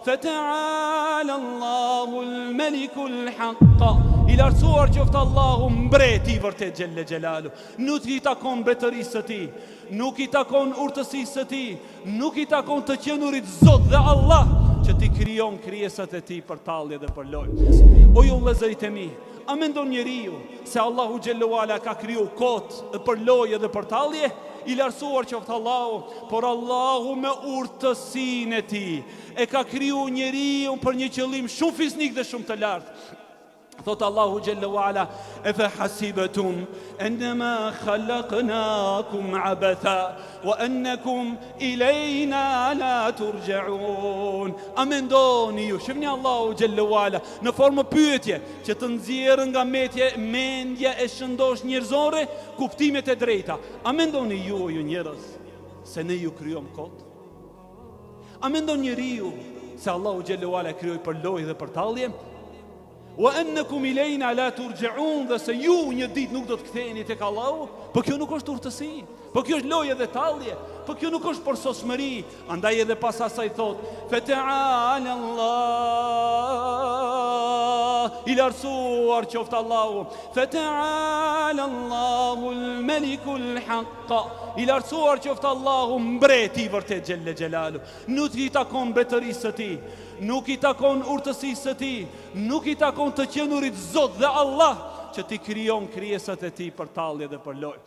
Feta'ala Allahul Malikul Haqq. I lartësuar qoftë Allahu mbreti i vërtet xhelle xhelalu. Nuk i takon mbretërisë së tij, nuk i takon urtësisë së tij, nuk i takon të qenurit Zot dhe Allah që ti krijon krijesat e tij për tallje dhe për lojë. O ju vëllezërit e mi, a mendon njeriu se Allahu xhallahu ala ka kriju kot për lojë dhe për tallje? I lartësuar qoftë Allahu, por Allahu me urtësinë e tij e ka kriju njeriu për një qëllim shumë fiznik dhe shumë të lartë. Thot Allahu xhallahu ala: "Efa hasibatum annama khalaqnakum abatha wa annakum ilayna la turja'un." A mendoni ju, shihni Allahu xhallahu ala në formë pyetje që të nxjerrë nga mendja e shëndosh njerëzore kuptimet e drejta. A mendoni ju njerëz se ne ju krijojmë kot? A mendon njeriu se Allahu xhallahu ala krijoi për lojë dhe për tallje? Wa annakum ilayna la turja'un, dhe se ju një ditë nuk do të ktheheni tek Allahu? Po kjo nuk është urtësi, po kjo është lojë dhe tallje, po kjo nuk është për sosmëri. Andaj edhe pas asaj thot: "Fata'ala Allah", i lartësuar qoftë Allahu. "Fata'ala Allahul Malikul Haqq", i lartësuar qoftë Allahu mbreti i vërtet xhelle xhelalu. Nuk i takon mbretërisë së tij, nuk i takon urtësisë së tij, nuk i takon të qenurit Zot dhe Allah që ti krijon krijesat e tij për tallje dhe për lojë.